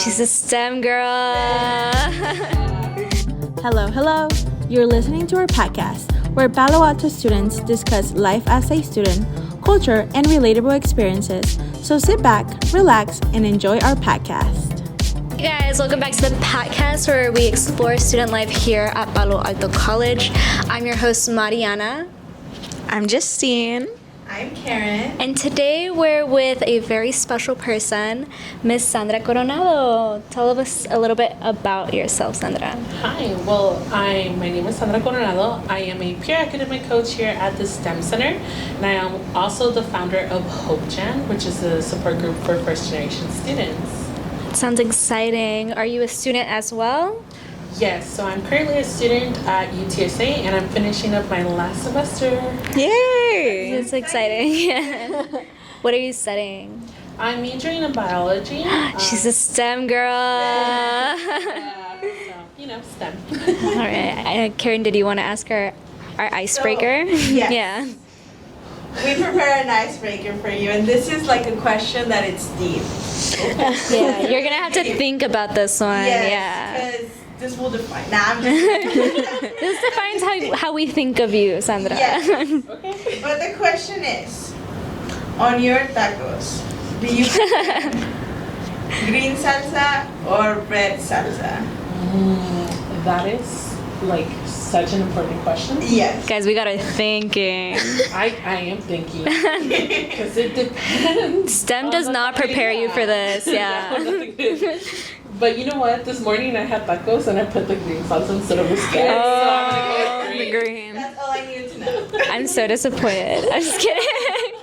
She's a STEM girl. Hello. You're listening to our podcast, where Palo Alto students discuss life as a student, culture, and relatable experiences. So sit back, relax, and enjoy our podcast. Hey guys, welcome back to the PACcast, where we explore student life here at Palo Alto College. I'm your host, Mariana. I'm Justine. I'm Karen. And today we're with a very special person, Miss Sandra Coronado. Tell us a little bit about yourself, Sandra. Hi, my name is Sandra Coronado. I am a peer academic coach here at the STEM Center, and I am also the founder of HopeGen, which is a support group for first-generation students. Sounds exciting. Are you a student as well? Yes, so I'm currently a student at UTSA, and I'm finishing up my last semester. Yay! It's exciting. What are you studying? I'm majoring in biology. She's a STEM girl. STEM. All right. Karen, did you want to ask our icebreaker? Yes. Yeah. We prepared an icebreaker for you, and this is like a question that it's deep. Yeah, you're going to have to think about this one. Yes, because this will define. Nah, I'm just kidding. This defines how we think of you, Sandra. Yes. Okay. But the question is, on your tacos, do you prefer green salsa or red salsa? That is such an important question. Yes. Guys, we got her thinking. I am thinking because it depends. STEM does not prepare you for this. Yeah. No, but you know what? This morning I had tacos and I put the green salsa instead of the spaghetti. Oh, the green. That's all I needed to know. I'm so disappointed. I'm just kidding.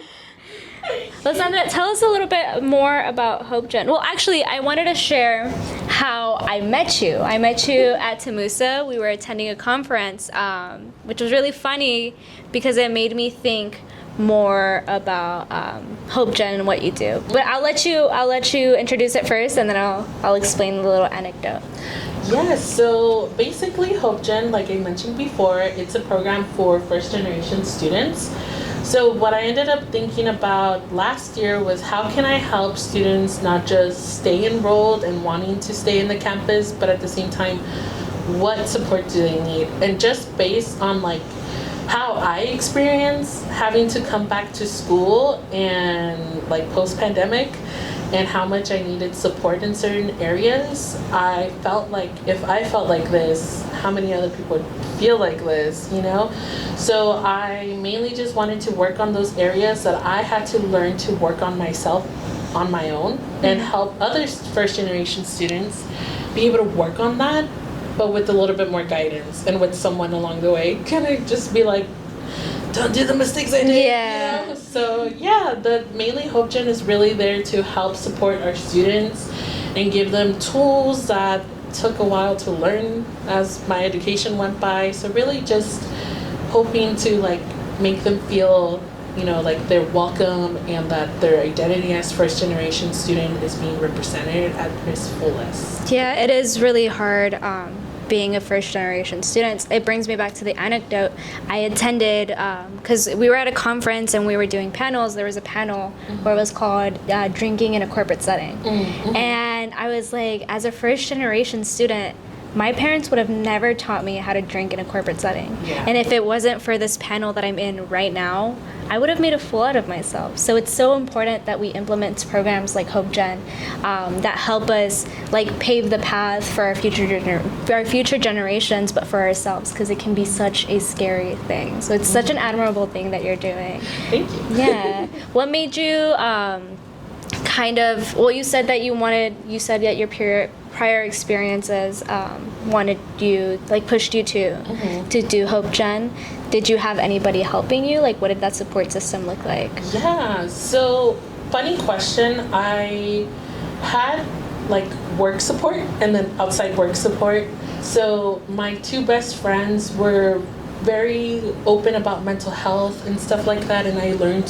Well, Sandra, tell us a little bit more about HopeGen. Well, actually, I wanted to share how I met you. I met you at Temusa. We were attending a conference, which was really funny because it made me think more about HopeGen and what you do. But I'll let you introduce it first, and then I'll explain the little anecdote. Yes, so basically HopeGen, like I mentioned before, it's a program for first generation students. So what I ended up thinking about last year was how can I help students not just stay enrolled and wanting to stay in the campus, but at the same time, what support do they need? And just based on how I experience having to come back to school and post-pandemic and how much I needed support in certain areas, I felt like if I felt like this, how many other people would feel like this, So I mainly just wanted to work on those areas that I had to learn to work on myself on my own and help other first generation students be able to work on that, but with a little bit more guidance and with someone along the way. Can I just be like, don't do the mistakes I did? Yeah. So mainly HopeGen is really there to help support our students and give them tools that took a while to learn as my education went by. So really just hoping to make them feel like they're welcome and that their identity as first generation student is being represented at its fullest. Yeah, it is really hard being a first generation student. It brings me back to the anecdote I attended because we were at a conference and we were doing panels. There was a panel where it was called Drinking in a Corporate Setting. And I was like, as a first generation student, my parents would have never taught me how to drink in a corporate setting. Yeah. And if it wasn't for this panel that I'm in right now, I would have made a fool out of myself. So it's so important that we implement programs like HopeGen that help us pave the path for our future generations, but for ourselves, because it can be such a scary thing. So it's such an admirable thing that you're doing. Thank you. Yeah. What made you you said that your prior experiences pushed you to do HopeGen. Did you have anybody helping you? What did that support system look like? Yeah, so funny question. I had work support and then outside work support. So my two best friends were very open about mental health and stuff like that, and I learn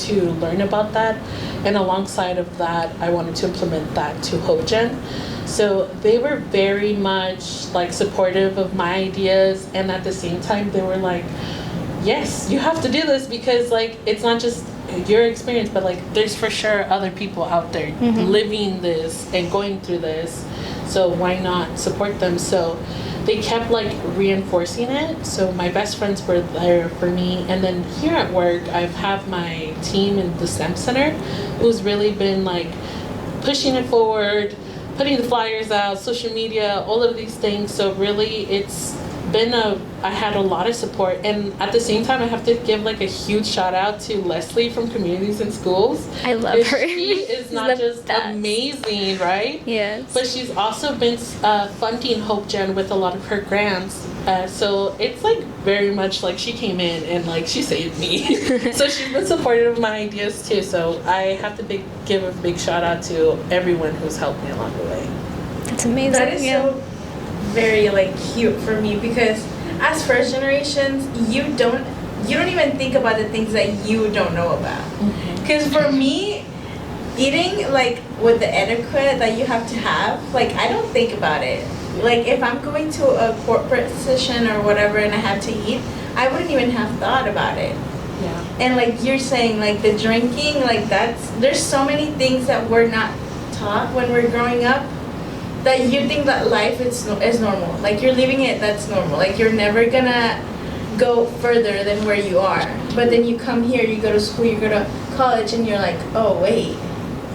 about that, and alongside of that I wanted to implement that to HopeGen. So they were very much supportive of my ideas, and at the same time they were like, yes, you have to do this because it's not just your experience, but there's for sure other people out there living this and going through this. so why not support them? So they kept like reinforcing it. So my best friends were there for me, and then here at work I have my team in the STEM Center who's really been like pushing it forward, putting the flyers out, social media, all of these things. So really it's been I had a lot of support, and at the same time I have to give like a huge shout out to Leslie from Communities in Schools. I love her. She is She's not the just best. amazing, right? Yes. But she's also been funding Hope Gen with a lot of her grants. So it's like very much like she came in and like she saved me. So she's been supportive of my ideas too. So I have to give a big shout out to everyone who's helped me along the way. It's amazing. That is yeah. so very like cute for me, because as first generations, you don't even think about the things that you don't know about. Because for me, eating like with the etiquette that you have to have, like I don't think about it. Like if I'm going to a corporate session or whatever and I have to eat, I wouldn't even have thought about it. Yeah. And like you're saying, like the drinking, like there's so many things that we're not taught when we're growing up, that you think that life is normal. Like you're living it, that's normal. Like you're never gonna go further than where you are. But then you come here, you go to school, you go to college, and you're like, oh wait,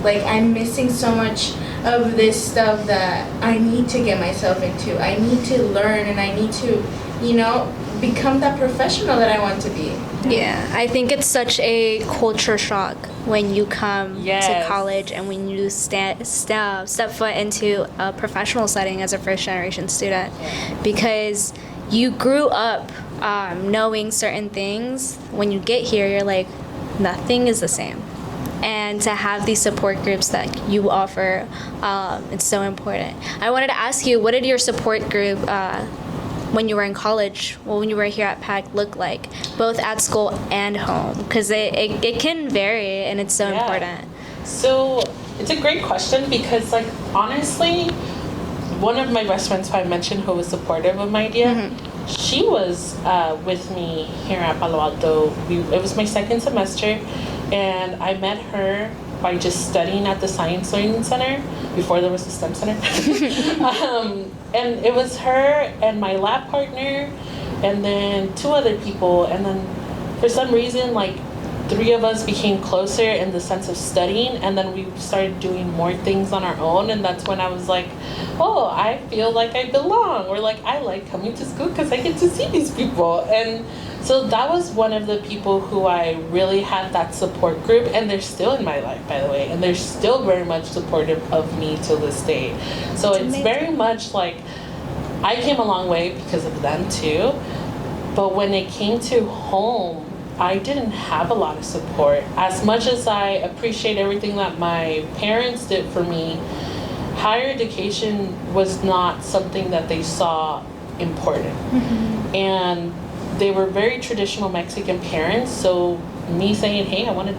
like I'm missing so much of this stuff that I need to get myself into. I need to learn, and I need to, become that professional that I want to be. Yeah, I think it's such a culture shock when you come Yes. to college and when you step foot into a professional setting as a first generation student, because you grew up knowing certain things. When you get here, you're like, nothing is the same. And to have these support groups that you offer, it's so important. I wanted to ask you, what did your support group when you were in college, when you were here at PAC, look like, both at school and home? Because it can vary, and it's so important. So it's a great question, because like honestly, one of my best friends who I mentioned who was supportive of my idea, she was with me here at Palo Alto. It was my second semester, and I met her by just studying at the Science Learning Center before there was a STEM Center. And it was her and my lab partner and then 2 other people, and then for some reason like 3 of us became closer in the sense of studying, and then we started doing more things on our own, and that's when I was like, oh, I feel like I belong, or like I like coming to school because I get to see these people. And so that was one of the people who I really had that support group, and they're still in my life, by the way, and they're still very much supportive of me to this day. So it's very much like I came a long way because of them too, but when it came to home, I didn't have a lot of support. As much as I appreciate everything that my parents did for me, higher education was not something that they saw important. And they were very traditional Mexican parents, so me saying, hey, I want to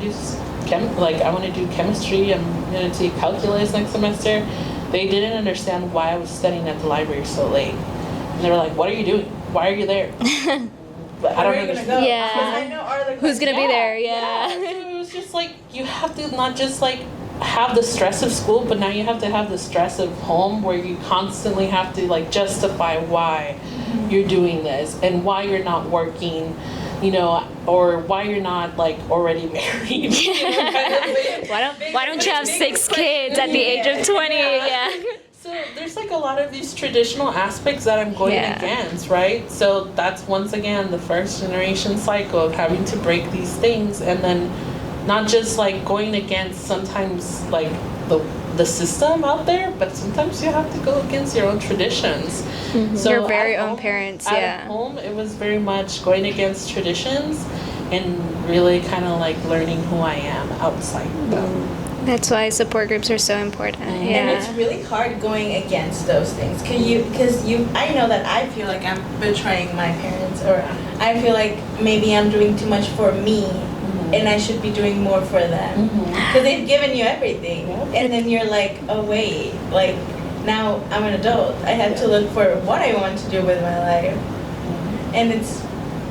do chemistry, I'm going to take calculus next semester, they didn't understand why I was studying at the library so late. And they were like, what are you doing? Why are you there? But I don't understand. Go? Yeah. I know are the Who's gonna be there? Yeah. So it was just like, you have to not just like have the stress of school, but now you have to have the stress of home, where you constantly have to like justify why you're doing this and why you're not working, or why you're not like already married. Why don't you have 6 kids at the age of 20? Yeah. So there's like a lot of these traditional aspects that I'm going against, right? So that's once again the first generation cycle of having to break these things, and then not just like going against sometimes like the system out there, but sometimes you have to go against your own traditions. So Your very at own home- parents, At home, it was very much going against traditions and really kind of like learning who I am outside them. That's why support groups are so important. And it's Yeah. really hard going against those things, I know that I feel like I'm betraying my parents, or I feel like maybe I'm doing too much for me, and I should be doing more for them, because they've given you everything, and then you're like, oh wait, like now I'm an adult, I have to look for what I want to do with my life, and it's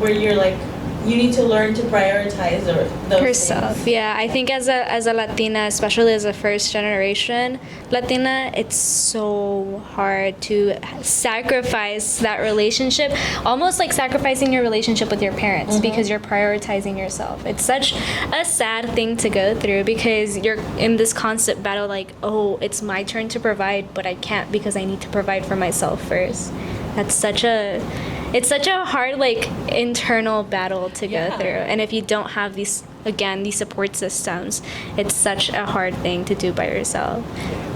where you're like you need to learn to prioritize those Herself. things. Yeah, I think as a Latina, especially as a first generation Latina, it's so hard to sacrifice that relationship, almost like sacrificing your relationship with your parents because you're prioritizing yourself. It's such a sad thing to go through because you're in this constant battle like, oh, it's my turn to provide, but I can't because I need to provide for myself first. It's such a hard like internal battle to go through, and if you don't have these support systems, it's such a hard thing to do by yourself.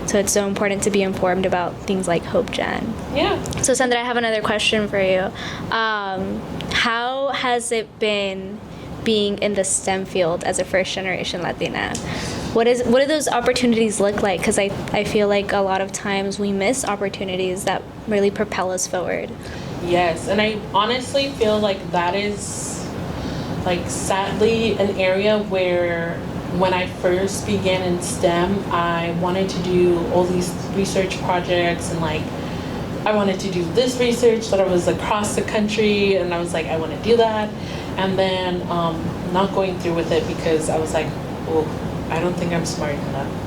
So it's so important to be informed about things like Hope Gen. Yeah. So Sandra, I have another question for you. How has it been being in the STEM field as a first generation Latina? What do those opportunities look like? Because I feel like a lot of times we miss opportunities that really propel us forward. Yes, and I honestly feel like that is, like, sadly an area where when I first began in STEM, I wanted to do all these research projects and like I wanted to do this research that I was across the country and I was like, I want to do that. And then not going through with it because I was like, oh, I don't think I'm smart enough.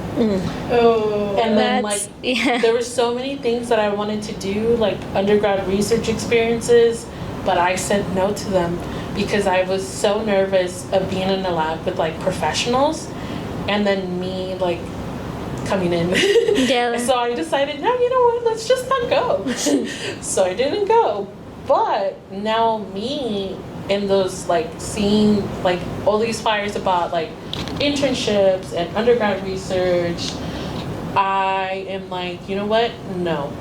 Oh. And then like there were so many things that I wanted to do, like undergrad research experiences, but I said no to them because I was so nervous of being in a lab with like professionals and then me like coming in. Yeah. So I decided, no, you know what, let's just not go. So I didn't go. But now me in those like seeing like all these flyers about like internships and undergrad research, I am like, you know what, no.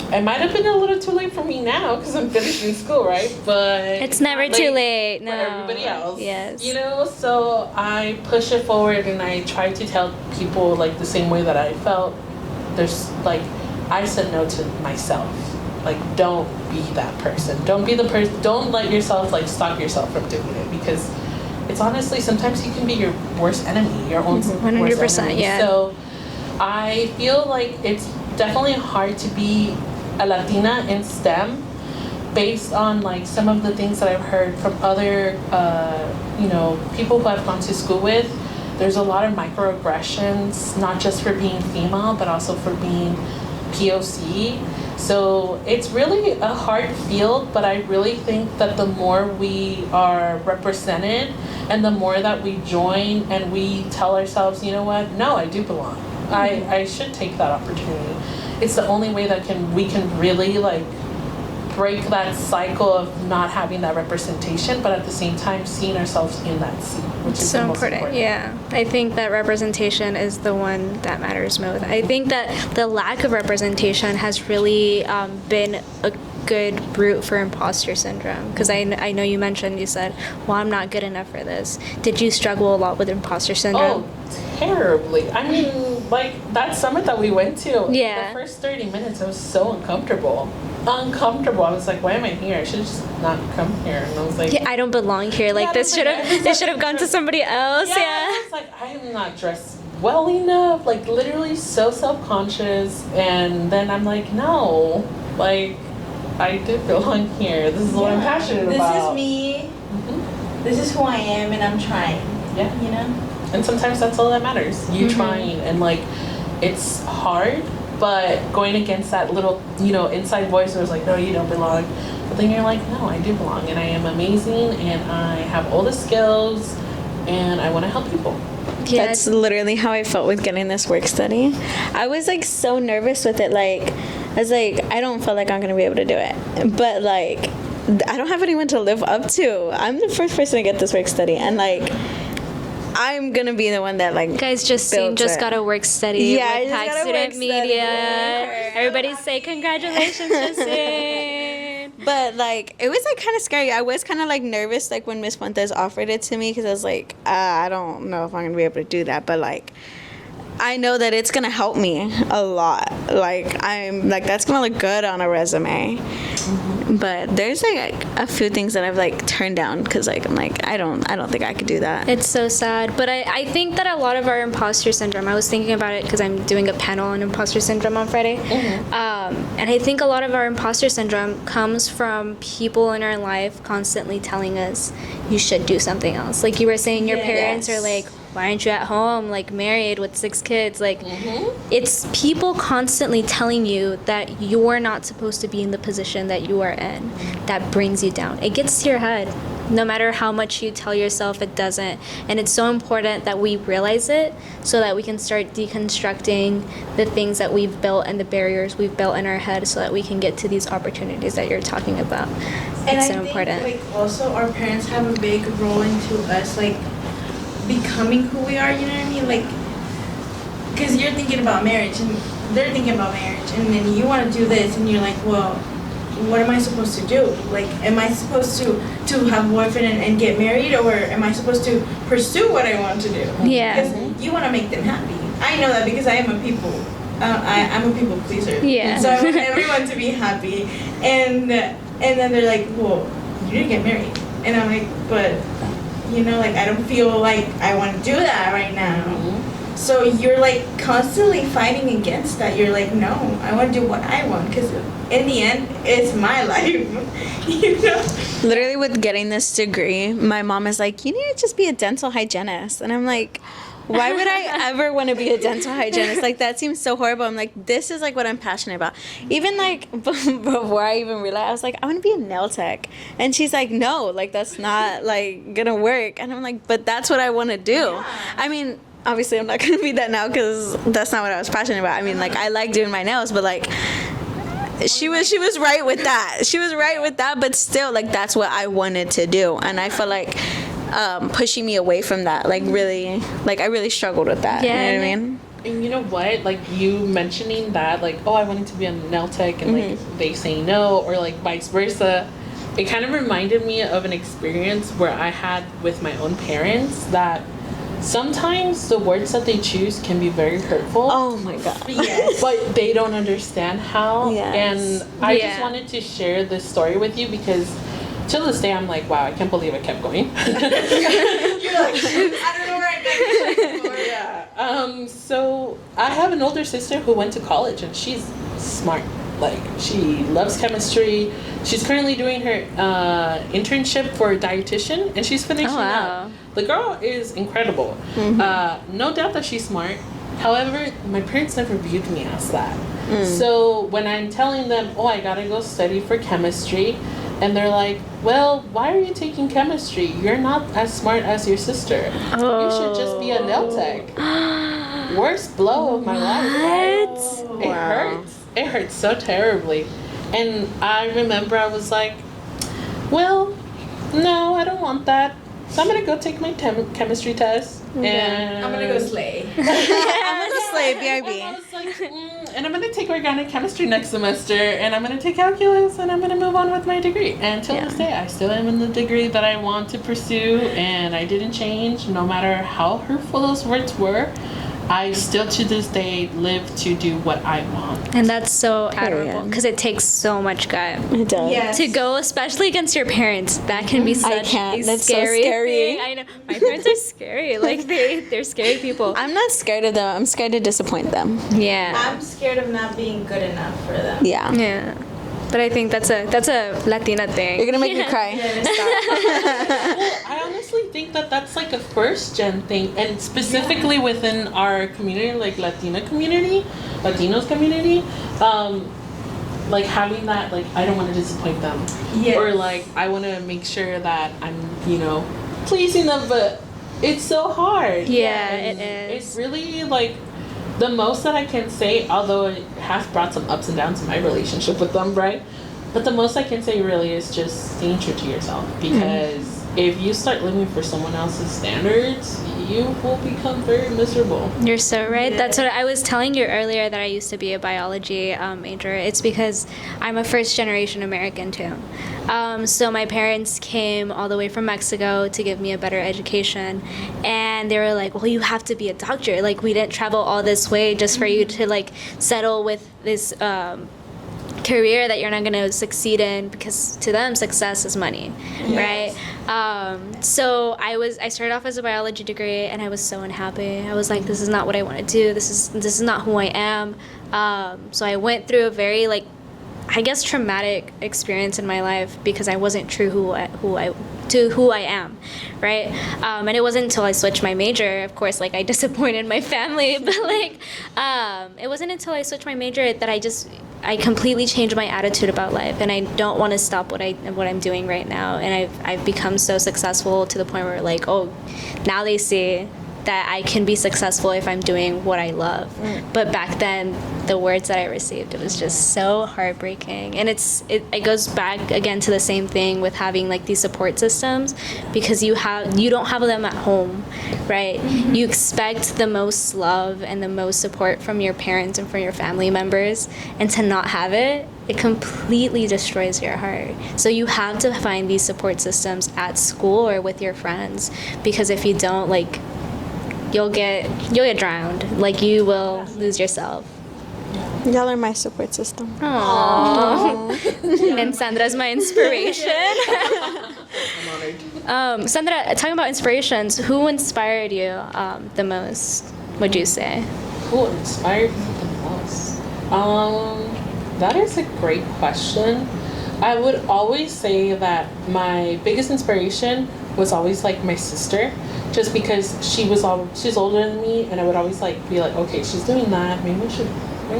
It might have been a little too late for me now because I'm finishing school, right? But it's never too late. No. For everybody else. Yes. You know, so I push it forward and I try to tell people like the same way that I felt. There's like, I said no to myself. Like, don't be that person. Don't be the person. Don't let yourself like stop yourself from doing it because it's honestly sometimes you can be your worst enemy, your own 100%. worst enemy. Yeah. So I feel like it's definitely hard to be a Latina in STEM based on like some of the things that I've heard from other you know, people who I've gone to school with. There's a lot of microaggressions, not just for being female but also for being POC. So it's really a hard field, but I really think that the more we are represented and the more that we join and we tell ourselves, you know what, no, I do belong. I should take that opportunity. It's the only way that we can really like break that cycle of not having that representation, but at the same time seeing ourselves in that seat, which is so the most important. Yeah, I think that representation is the one that matters most. I think that the lack of representation has really been a good root for imposter syndrome, because I know you said, well, I'm not good enough for this. Did you struggle a lot with imposter syndrome? Oh, terribly. I mean, like that summit that we went to, Yeah. the first 30 minutes I was so uncomfortable. I was like, why am I here? I should just not come here. And I was like, Yeah, I don't belong here. Like, Yeah, this should have gone to somebody else. yeah. Yeah. I was like, I am not dressed well enough. Like literally so self-conscious. And then I'm like, no, like I did belong here. This is what I'm passionate about. This is me. This is who I am, and I'm trying. Yeah. You know? And sometimes that's all that matters. You trying, and like it's hard, but going against that little, you know, inside voice that was like, no, you don't belong. But then you're like, no, I do belong, and I am amazing, and I have all the skills, and I want to help people. Yeah. That's literally how I felt with getting this work study. I was like so nervous with it. Like, I was like, I don't feel like I'm gonna be able to do it. But like, I don't have anyone to live up to. I'm the first person to get this work study, and like, I'm gonna be the one that like. You guys just got a work study Yeah, I with just PAC got a Student work study. Media. Everybody say congratulations, Justine. But like, it was like kind of scary. I was kind of like nervous like when Miss Fuentes offered it to me because I was like, I don't know if I'm gonna be able to do that. But like, I know that it's gonna help me a lot. Like I'm like that's gonna look good on a resume. But there's like a few things that I've like turned down because like I'm like I don't think I could do that. It's so sad, but I think that a lot of our imposter syndrome, I was thinking about it because I'm doing a panel on imposter syndrome on Friday, and I think a lot of our imposter syndrome comes from people in our life constantly telling us you should do something else. Like you were saying, your parents are like, why aren't you at home, like married with 6 kids? Like it's people constantly telling you that you're not supposed to be in the position that you are in. That brings you down. It gets to your head. No matter how much you tell yourself, it doesn't. And it's so important that we realize it so that we can start deconstructing the things that we've built and the barriers we've built in our head so that we can get to these opportunities that you're talking about. And it's so I think, important. like, also our parents have a big role into us, like, becoming who we are, you know what I mean? Like, because you're thinking about marriage and they're thinking about marriage, and then you want to do this and you're like, well, what am I supposed to do? Like, am I supposed to have a boyfriend and get married, or am I supposed to pursue what I want to do? Yeah. Because you want to make them happy. I know that because I am a people. I'm a people pleaser. Yeah. So I want everyone to be happy, and then they're like, well, you didn't get married, and I'm like, but you know, like I don't feel like I want to do that right now. So you're like constantly fighting against that. You're like, no, I want to do what I want because in the end, it's my life. You know? Literally with getting this degree, my mom is like, you need to just be a dental hygienist. And I'm like, why would I ever want to be a dental hygienist? Like, that seems so horrible. I'm like, this is, like, what I'm passionate about. Even, like, before I even realized, I was like, I want to be a nail tech. And she's like, no, like, that's not, like, going to work. And I'm like, but that's what I want to do. Yeah. I mean, obviously, I'm not going to be that now because that's not what I was passionate about. I mean, like, I like doing my nails, but, like, she was right with that. She was right with that, but still, like, that's what I wanted to do. And I feel like pushing me away from that, like, really, like, I really struggled with that. Yeah. You know what I mean? And you know what? Like, you mentioning that, like, oh, I wanted to be a nail tech, and, like, they say no, or, like, vice versa. It kind of reminded me of an experience where I had with my own parents that sometimes the words that they choose can be very hurtful. Oh my god. Yes. But they don't understand how. Yes. And I just wanted to share this story with you because till this day I'm like, wow, I can't believe I kept going. You're like, I don't know where I got anymore. Yeah. So I have an older sister who went to college and she's smart. Like, she loves chemistry. She's currently doing her internship for a dietitian, and she's finishing up. The girl is incredible. No doubt that she's smart. However, my parents never viewed me as that. So when I'm telling them, oh, I gotta go study for chemistry, and they're like, well, why are you taking chemistry? You're not as smart as your sister. You should just be a nail tech. Worst blow of my life, right? It hurts. It hurts so terribly. And I remember I was like, well, no, I don't want that. So I'm going to go take my chemistry test. And I'm going to go slay. I'm going to slay, BRB. And I was like, and I'm going to take organic chemistry next semester. And I'm going to take calculus. And I'm going to move on with my degree. And till this day, I still am in the degree that I want to pursue. And I didn't change no matter how hurtful those words were. I still to this day live to do what I want. And that's so admirable because it takes so much gut. It does. Yes. To go, especially against your parents, that can be such a That's scary, so scary thing. I know. My parents are scary. Like, they're scary people. I'm not scared of them. I'm scared to disappoint them. Yeah. I'm scared of not being good enough for them. Yeah. Yeah. But I think that's a Latina thing. You're going to make me cry. Well, I honestly think that that's like a first gen thing, and specifically within our community, like Latinos community, like having that, like, I don't want to disappoint them. Yes. Or like, I want to make sure that I'm, pleasing them, but it's so hard. Yeah, And it is. It's really like the most that I can say, although it has brought some ups and downs in my relationship with them, right? But the most I can say really is just staying true to yourself, because if you start living for someone else's standards, you will become very miserable. You're so right. That's what I was telling you earlier, that I used to be a biology major. It's because I'm a first generation American too. So my parents came all the way from Mexico to give me a better education, and they were like, well, you have to be a doctor. Like, we didn't travel all this way just for you to like settle with this career that you're not going to succeed in, because to them success is money. Yes. Right? So I started off as a biology degree, and I was so unhappy. I was like, this is not what I want to do. This is not who I am. So I went through a very, like, I guess, traumatic experience in my life, because I wasn't true who I am, right? And it wasn't until I switched my major, of course, like, I disappointed my family, but like, it wasn't until I switched my major that I completely changed my attitude about life, and I don't want to stop what I'm doing right now. And I've become so successful to the point where, like, oh, now they see that I can be successful if I'm doing what I love. But back then, the words that I received, it was just so heartbreaking. And it goes back again to the same thing with having like these support systems, because you don't have them at home, right? You expect the most love and the most support from your parents and from your family members, and to not have it completely destroys your heart. So you have to find these support systems at school or with your friends, because if you don't, like, you'll get drowned. Like, you will lose yourself. Y'all are my support system. Aww. And Sandra's my inspiration. I'm honored. Sandra, talking about inspirations, who inspired you the most, would you say? Who inspired me the most? That is a great question. I would always say that my biggest inspiration was always like my sister, just because she's older than me, and I would always like be like, okay, she's doing that, maybe I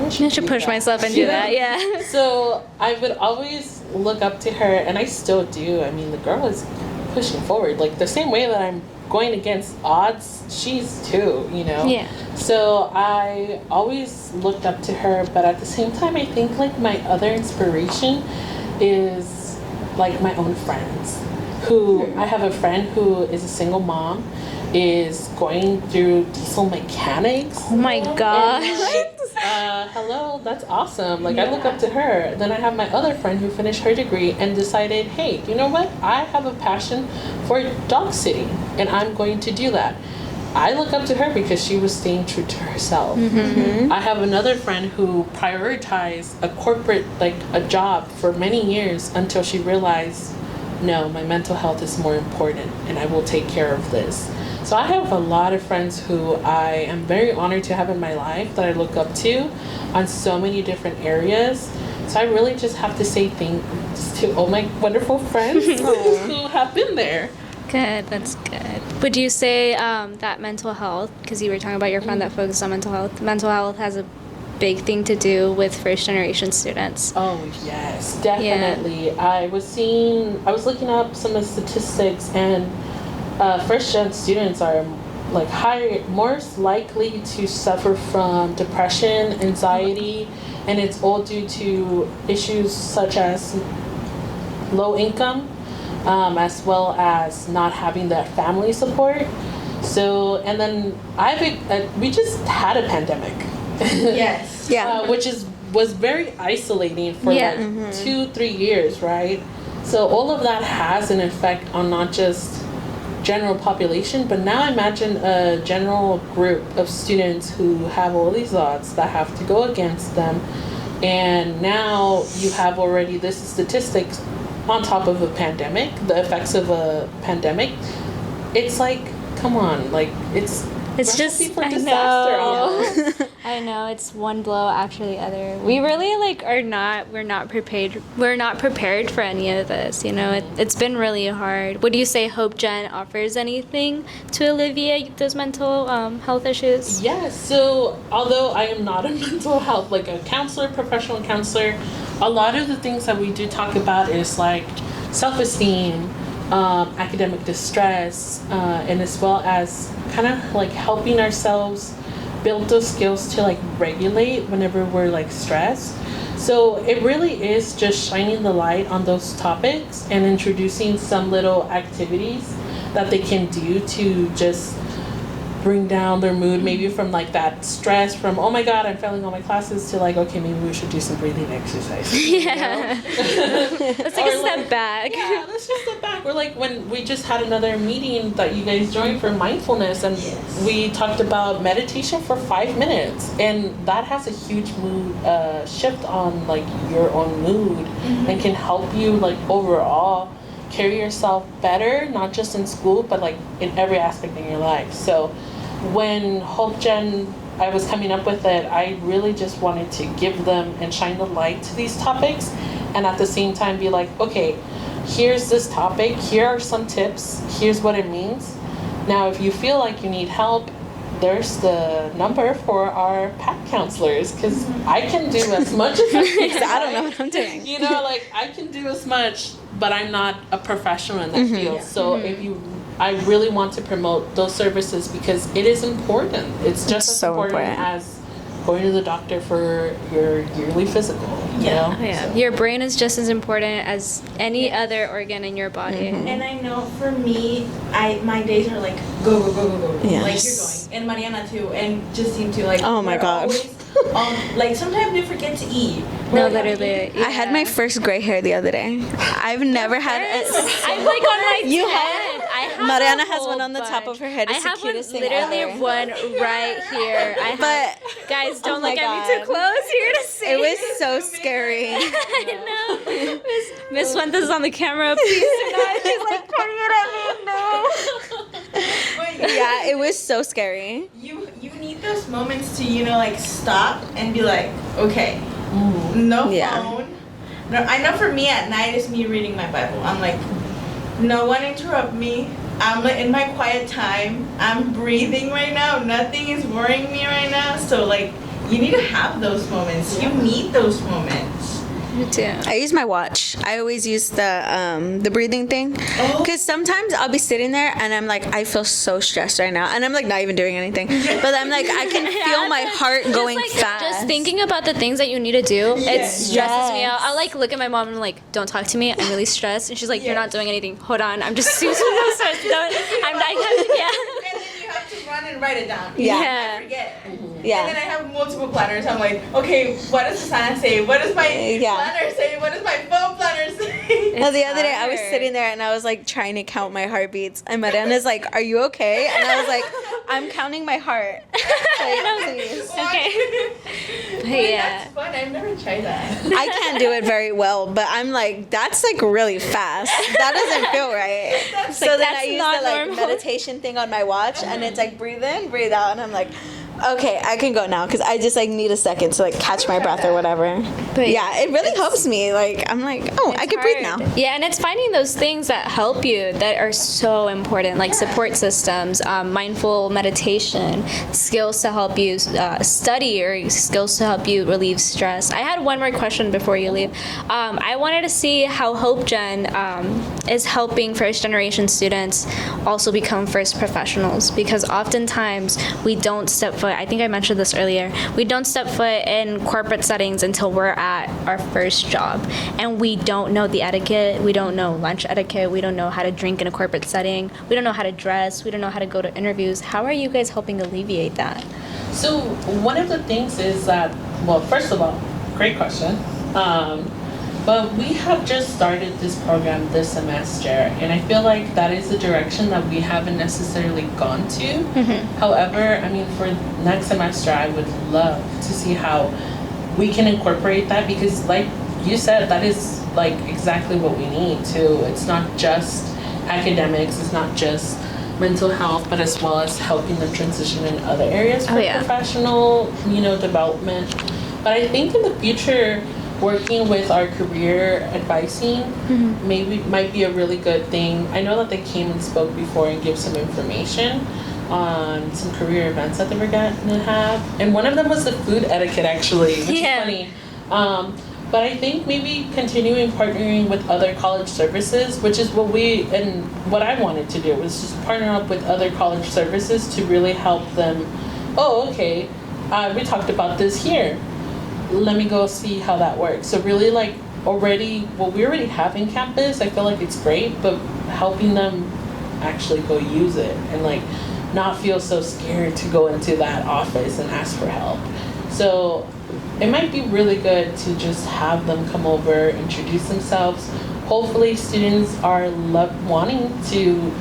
should push myself and do that. Yeah. So I would always look up to her, and I still do. I mean, the girl is pushing forward, like the same way that I'm going against odds, she's too, you know? Yeah. So I always looked up to her, but at the same time, I think like my other inspiration is like my own friends. I have a friend who is a single mom, is going through diesel mechanics. Oh my gosh. Hello, that's awesome. Like, I look up to her. Then I have my other friend who finished her degree and decided, hey, you know what? I have a passion for dog sitting, and I'm going to do that. I look up to her because she was staying true to herself. Mm-hmm. I have another friend who prioritized a corporate, like a job for many years until she realized, no, my mental health is more important, and I will take care of this. So I have a lot of friends who I am very honored to have in my life that I look up to on so many different areas. So I really just have to say thanks to all my wonderful friends who have been there. Good, that's good. Would you say that mental health, because you were talking about your friend that focused on mental health has a big thing to do with first generation students? Oh yes, definitely. Yeah. I was looking up some of the statistics, and first gen students are like more likely to suffer from depression, anxiety, and it's all due to issues such as low income, as well as not having that family support. So, and then we just had a pandemic. Yes. Yeah. Which was very isolating for 2-3 years, right? So all of that has an effect on not just general population, but now imagine a general group of students who have all these odds that have to go against them, and now you have already this statistics on top of a pandemic, the effects of a pandemic. It's like, come on, like it's just I know, it's one blow after the other. We really we're not prepared for any of this, you know. It's been really hard. Would you say Hope Gen offers anything to alleviate those mental health issues? Yes. So although I am not a mental health, like a counselor, professional counselor, a lot of the things that we do talk about is like self-esteem, academic distress, and as well as kind of like helping ourselves build those skills to like regulate whenever we're like stressed. So it really is just shining the light on those topics and introducing some little activities that they can do to just bring down their mood, maybe from like that stress from, oh my god, I'm failing all my classes, to like, okay, maybe we should do some breathing exercises. Yeah. Let's take a step back. Yeah, let's just step back. We're like, when we just had another meeting that you guys joined for mindfulness, and we talked about meditation for 5 minutes, and that has a huge mood shift on like your own mood, and can help you like overall carry yourself better, not just in school, but like in every aspect in your life. So when Hope Gen, I was coming up with it, I really just wanted to give them and shine the light to these topics, and at the same time be like, okay, here's this topic, here are some tips, here's what it means. Now if you feel like you need help, there's the number for our PAC counselors, because I can do as much as I don't know what I'm doing. You know, like I can do as much, but I'm not a professional in that field. So if you, I really want to promote those services because it is important. It's just as so important important. as going to the doctor for your yearly physical. You know? Oh, yeah. Your brain is just as important as any other organ in your body. And I know for me, my days are like go go go go go. Yes. Like you're going, and Mariana too, and Justine too. Like Oh my we're God. always, like sometimes we forget to eat. No, We're like, literally. I had my first gray hair the other day. I've never had it. I'm like on my You 10. have? I have Mariana a has whole one on the top bunch. of her head. It's I the have one, cutest thing literally ever. one right here. I have, But guys, don't oh my look at me too God. close. You're gonna see. it was so scary. I know. Miss Fuentes on the camera. Please do not. She's like pointing it at me. No. But Yeah, it was so scary. you need those moments to like stop and be like, okay, no Yeah. phone. No, I know for me at night it's me reading my Bible. I'm like, no one interrupt me. I'm like in my quiet time. I'm breathing right now. Nothing is worrying me right now. So like, you need to have those moments. You need those moments. Me too. I use my watch. I always use the breathing thing, Oh. because sometimes I'll be sitting there and I'm like, I feel so stressed right now, and I'm like not even doing anything, but I'm like, I can feel my heart going just, fast. Just thinking about the things that you need to do, it Yes. stresses me out. I'll like look at my mom and I'm like, don't talk to me. I'm really stressed. And she's like, you're not doing anything. Hold on. I'm just so stressed. I'm like, yeah. And then you have to run and write it down. Yeah. I forget. Yeah. And then I have multiple planners. I'm like, okay, what does the sign say? What does my planner say? What does my phone planner say? Well, the other day I was hard. sitting there and I was like trying to count my heartbeats, and Mariana's like, "Are you okay?" And I was like, "I'm counting my heart." Like, please. Okay. Wait, Yeah. that's fun. I've never tried that. I can't do it very well, but I'm like, that's like really fast. That doesn't feel right. So then that's I use not the like normal. meditation thing on my watch, and it's like breathe in, breathe out, and I'm like, okay, I can go now because I just like need a second to like catch my breath or whatever. But yeah, it really helps me. Like I'm like, oh, I can breathe now. Yeah, and it's finding those things that help you that are so important, like support systems, mindful meditation, skills to help you study, or skills to help you relieve stress. I had one more question before you leave. I wanted to see how Hope Gen is helping first generation students also become first professionals, because oftentimes we don't step foot. I think I mentioned this earlier. We don't step foot in corporate settings until we're at our first job, and we don't know the etiquette. We don't know lunch etiquette. We don't know how to drink in a corporate setting. We don't know how to dress. We don't know how to go to interviews. How are you guys helping alleviate that? So one of the things is that, well, first of all, great question. But we have just started this program this semester, and I feel like that is the direction that we haven't necessarily gone to. However, I mean, for next semester, I would love to see how we can incorporate that, because like you said, that is like exactly what we need too. It's not just academics, it's not just mental health, but as well as helping them transition in other areas for professional, development. But I think in the future, working with our career advising maybe might be a really good thing. I know that they came and spoke before and gave some information on some career events that they were going to have, and one of them was the food etiquette, actually, which is funny. But I think maybe continuing partnering with other college services, which is what I wanted to do, was just partner up with other college services to really help them. Oh, okay, we talked about this here. let me go see how that works. So really like already, what we already have in campus, I feel like it's great, but helping them actually go use it and like not feel so scared to go into that office and ask for help. So it might be really good to just have them come over, introduce themselves. Hopefully students are wanting to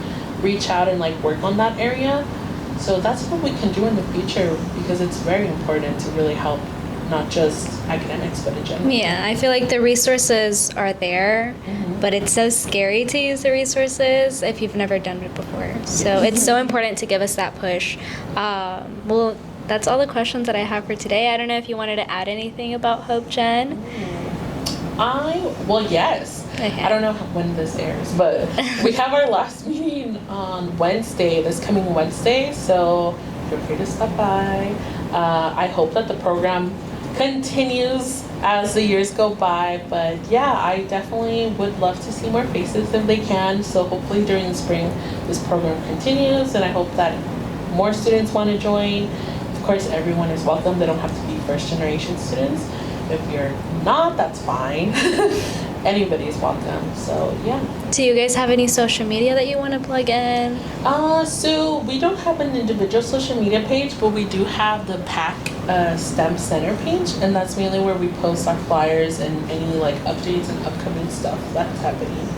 reach out and like work on that area. So that's what we can do in the future, because it's very important to really help not just academics but in general. Yeah, I feel like the resources are there, but it's so scary to use the resources if you've never done it before. So it's so important to give us that push. Well, that's all the questions that I have for today. I don't know if you wanted to add anything about Hope Gen. Well, yes. Okay. I don't know when this airs, but we have our last meeting on Wednesday, this coming Wednesday, so feel free to stop by. I hope that the program continues as the years go by, but yeah, I definitely would love to see more faces if they can, so hopefully during the spring this program continues, and I hope that more students want to join. Of course, everyone is welcome. They don't have to be first generation students. If you're not, that's fine. Anybody's welcome. So yeah. Do you guys have any social media that you want to plug in? So we don't have an individual social media page, but we do have the PAC STEM Center page, and that's mainly where we post our flyers and any like updates and upcoming stuff that's happening.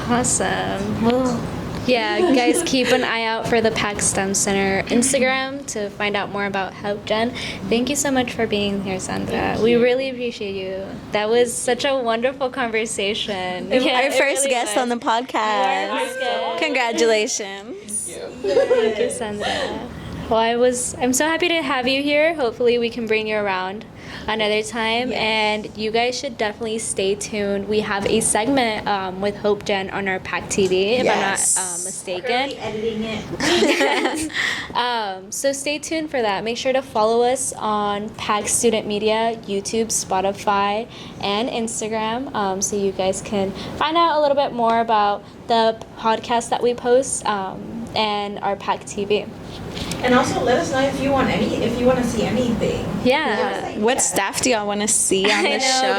Awesome. Well, yeah, guys, keep an eye out for the PAC STEM Center Instagram to find out more about Hope Gen. Thank you so much for being here, Sandra. We really appreciate you. That was such a wonderful conversation. Our first guest on the podcast. Our first guest. Congratulations. Thank you, Sandra. Well, I'm so happy to have you here. Hopefully we can bring you around another time, and you guys should definitely stay tuned. We have a segment with Hope Gen on our PAC TV, if I'm not mistaken. Currently editing it. So stay tuned for that. Make sure to follow us on PAC Student Media, YouTube, Spotify, and Instagram, so you guys can find out a little bit more about the podcast that we post and our PAC TV. And also let us know if you want to see anything. Yeah. What staff do y'all want to see on the show?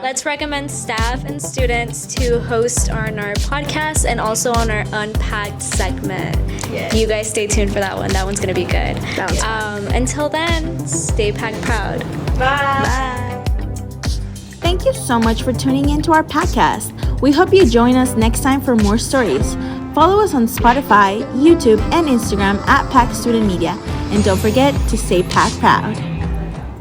Let's recommend staff and students to host on our podcast and also on our Unpacked segment. Yeah. You guys stay tuned for that one. That one's gonna be good. Sounds fun. Until then, stay PAC proud. Bye. Thank you so much for tuning in to our PACcast. We hope you join us next time for more stories. Follow us on Spotify, YouTube, and Instagram at PAC Student Media. And don't forget to stay PAC proud.